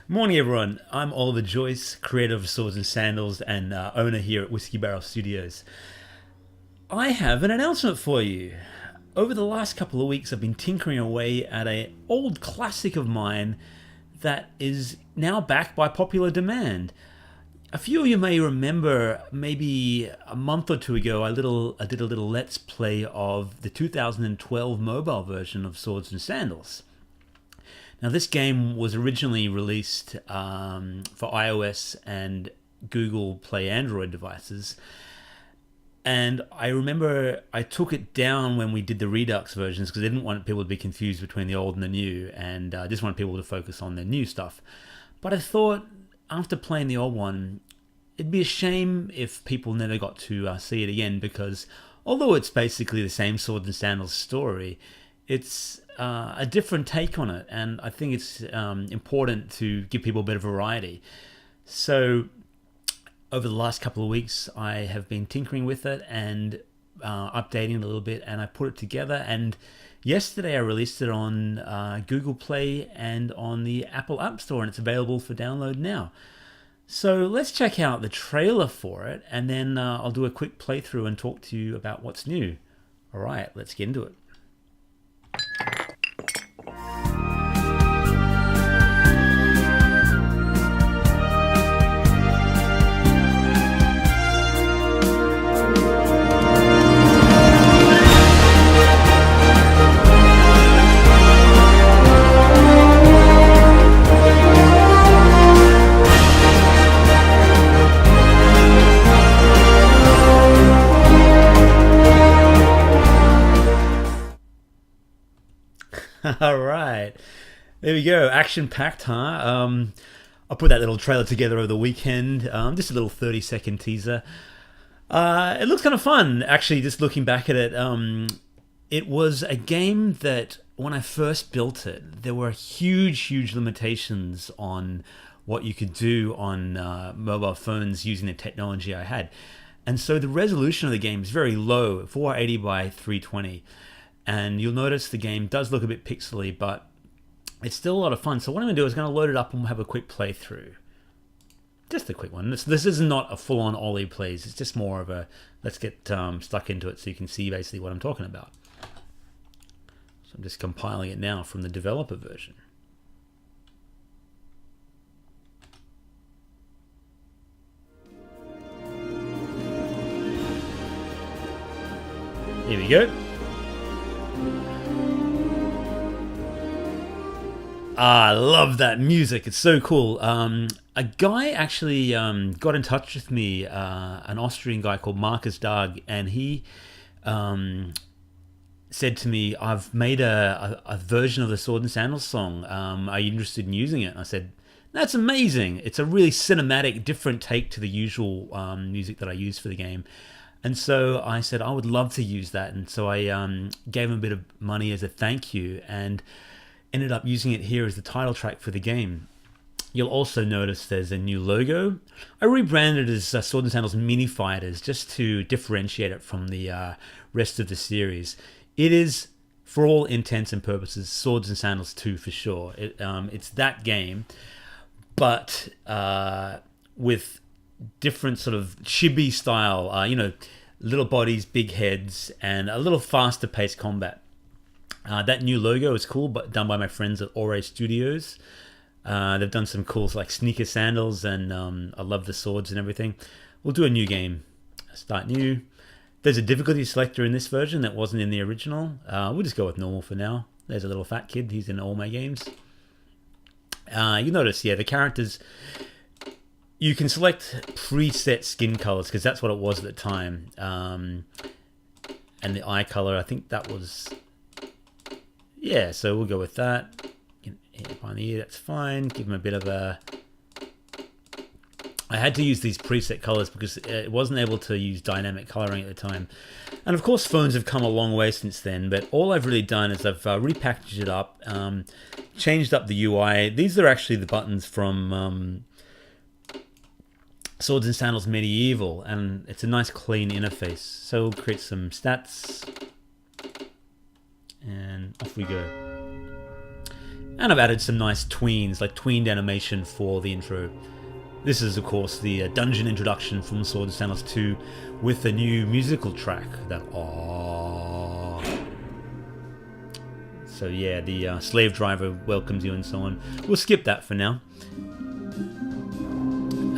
Morning, everyone. I'm Oliver Joyce, creator of Swords and Sandals and owner here at Whiskey Barrel Studios. I have an announcement for you. Over the last couple of weeks, I've been tinkering away at an old classic of mine that is now back by popular demand. A few of you may remember maybe a month or two ago, I did a little Let's Play of the 2012 mobile version of Swords and Sandals. Now, this game was originally released for iOS and Google Play Android devices. And I remember I took it down when we did the Redux versions because I didn't want people to be confused between the old and the new, and I just wanted people to focus on the new stuff. But I thought, after playing the old one, it'd be a shame if people never got to see it again, because although it's basically the same Swords and Sandals story, it's a different take on it, and I think it's important to give people a bit of variety. So over the last couple of weeks, I have been tinkering with it and updating it a little bit, and I put it together, and yesterday I released it on Google Play and on the Apple App Store, and it's available for download now. So let's check out the trailer for it, and then I'll do a quick playthrough and talk to you about what's new. All right, let's get into it. All right, there we go. Action-packed, huh? I put that little trailer together over the weekend. Just a little 30-second teaser. It looks kind of fun, actually, just looking back at it. It was a game that, when I first built it, there were huge limitations on what you could do on mobile phones using the technology I had. And so the resolution of the game is very low, 480 by 320. And you'll notice the game does look a bit pixely, but it's still a lot of fun. So what I'm going to do is going to load it up and we'll have a quick playthrough. Just a quick one. This is not a full-on Ollie plays. It's just more of a, let's get stuck into it so you can see basically what I'm talking about. So I'm just compiling it now from the developer version. Here we go. I love that music. It's so cool. A guy actually got in touch with me, an Austrian guy called Marcus Darg, and he said to me, I've made a version of the Sword and Sandals song. Are you interested in using it? And I said, that's amazing. It's a really cinematic, different take to the usual music that I use for the game. And so I said, I would love to use that. And so I gave him a bit of money as a thank you, and ended up using it here as the title track for the game. You'll also notice there's a new logo. I rebranded it as Sword and Sandals Mini Fighters just to differentiate it from the rest of the series. It is, for all intents and purposes, Swords and Sandals 2 for sure. It's that game, but with different sort of chibi style, little bodies, big heads, and a little faster paced combat. That new logo is cool, but done by my friends at Ore Studios. They've done some cool like sneaker sandals, and I love the swords and everything. We'll do a new game. Start new. There's a difficulty selector in this version that wasn't in the original. We'll just go with normal for now. There's a little fat kid. He's in all my games. You notice, yeah, the characters, you can select preset skin colors because that's what it was at the time. And the eye color, I think that was... Yeah, so we'll go with that. Behind the ear, that's fine. Give them a bit of a... I had to use these preset colors because it wasn't able to use dynamic coloring at the time. And of course, phones have come a long way since then, but all I've really done is I've repackaged it up, changed up the UI. These are actually the buttons from Swords and Sandals Medieval, and it's a nice clean interface. So we'll create some stats, and off we go. And I've added some nice tweens, like tweened animation for the intro. This is, of course, the dungeon introduction from Sword and Sandals 2 with a new musical track. That So yeah, the slave driver welcomes you and so on. We'll skip that for now.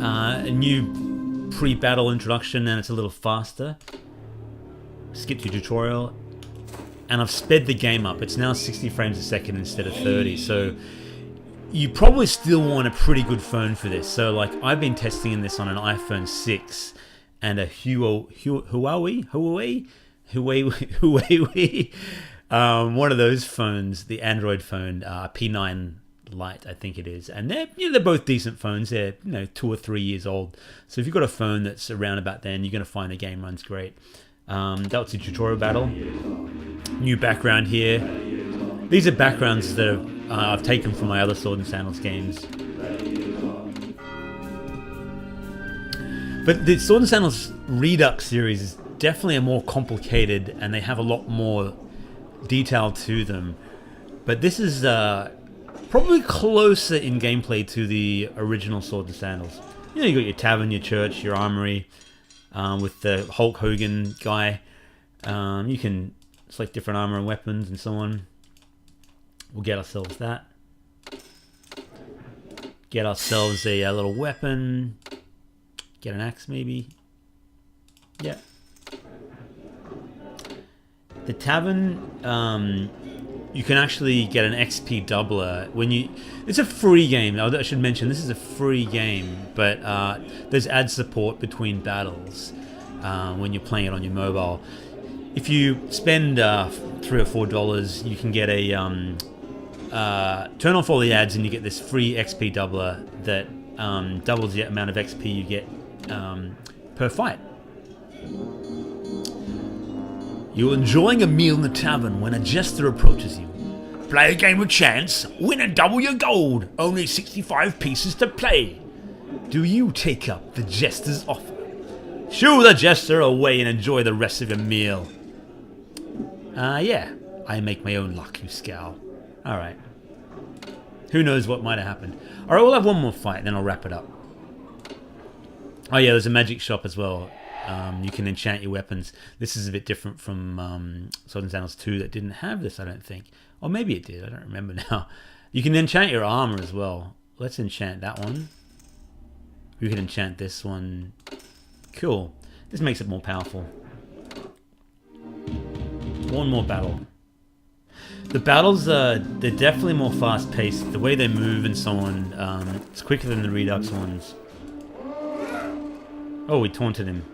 A new pre-battle introduction, and it's a little faster. Skip to tutorial. And I've sped the game up. It's now 60 frames a second instead of 30. So you probably still want a pretty good phone for this. So like I've been testing this on an iPhone 6 and a Huawei, one of those phones, the Android phone, P9 Lite, I think it is. And they're both decent phones. They're 2 or 3 years old. So if you've got a phone that's around about then, you're going to find the game runs great. That was the tutorial battle. New background here. These are backgrounds that I've taken from my other Sword and Sandals games. But the Sword and Sandals Redux series is definitely a more complicated, and they have a lot more detail to them. But this is probably closer in gameplay to the original Sword and Sandals. You got your tavern, your church, your armory, with the Hulk Hogan guy. You can select different armor and weapons and so on. We'll get ourselves that. Get ourselves a little weapon. Get an axe maybe. Yeah. The tavern, you can actually get an XP doubler when you... It's a free game. I should mention this is a free game, but there's ad support between battles when you're playing it on your mobile. If you spend $3 or $4, you can get a turn off all the ads, and you get this free XP doubler that doubles the amount of XP you get per fight. You're enjoying a meal in the tavern when a jester approaches you. Play a game with chance, win and double your gold. Only 65 pieces to play. Do you take up the jester's offer? Shoo the jester away and enjoy the rest of your meal. Yeah, I make my own luck, you scowl. Alright. Who knows what might have happened. Alright, we'll have one more fight, then I'll wrap it up. Oh yeah, there's a magic shop as well. You can enchant your weapons. This is a bit different from Sword and Sandals 2 that didn't have this, I don't think. Or maybe it did, I don't remember now. You can enchant your armor as well. Let's enchant that one. We can enchant this one. Cool. This makes it more powerful. One more battle. The battles, they're definitely more fast-paced. The way they move and so on, it's quicker than the Redux ones. Oh, we taunted him.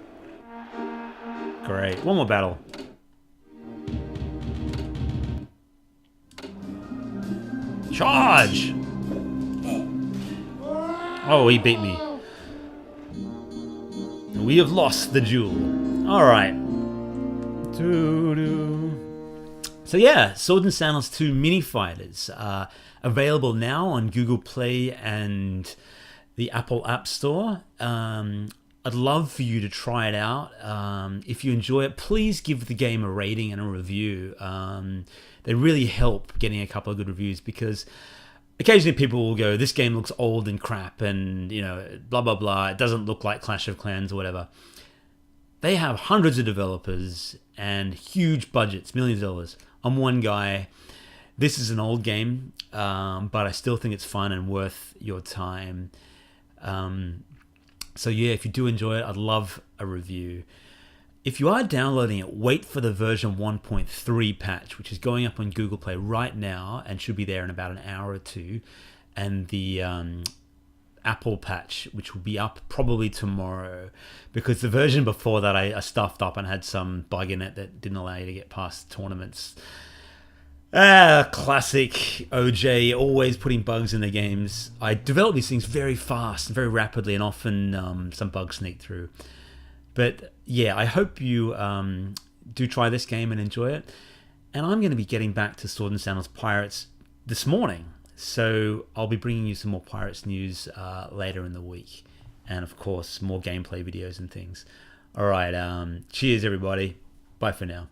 Great. One more battle. Charge! Oh, he beat me. We have lost the duel. Alright. So yeah, Sword and Sandals 2 Mini Fighters. Available now on Google Play and the Apple App Store. I'd love for you to try it out. If you enjoy it, please give the game a rating and a review. They really help getting a couple of good reviews, because occasionally people will go, this game looks old and crap and, blah, blah, blah. It doesn't look like Clash of Clans or whatever. They have hundreds of developers and huge budgets, millions of dollars. I'm one guy. This is an old game, but I still think it's fun and worth your time. So yeah, if you do enjoy it, I'd love a review. If you are downloading it, wait for the version 1.3 patch, which is going up on Google Play right now and should be there in about an hour or two. And the Apple patch, which will be up probably tomorrow, because the version before that I stuffed up and had some bug in it that didn't allow you to get past tournaments. Classic OJ, always putting bugs in the games. I develop these things very fast and very rapidly, and often some bugs sneak through. But yeah, I hope you do try this game and enjoy it. And I'm going to be getting back to Sword and Sandals Pirates this morning. So I'll be bringing you some more Pirates news later in the week. And of course, more gameplay videos and things. Alright, cheers everybody. Bye for now.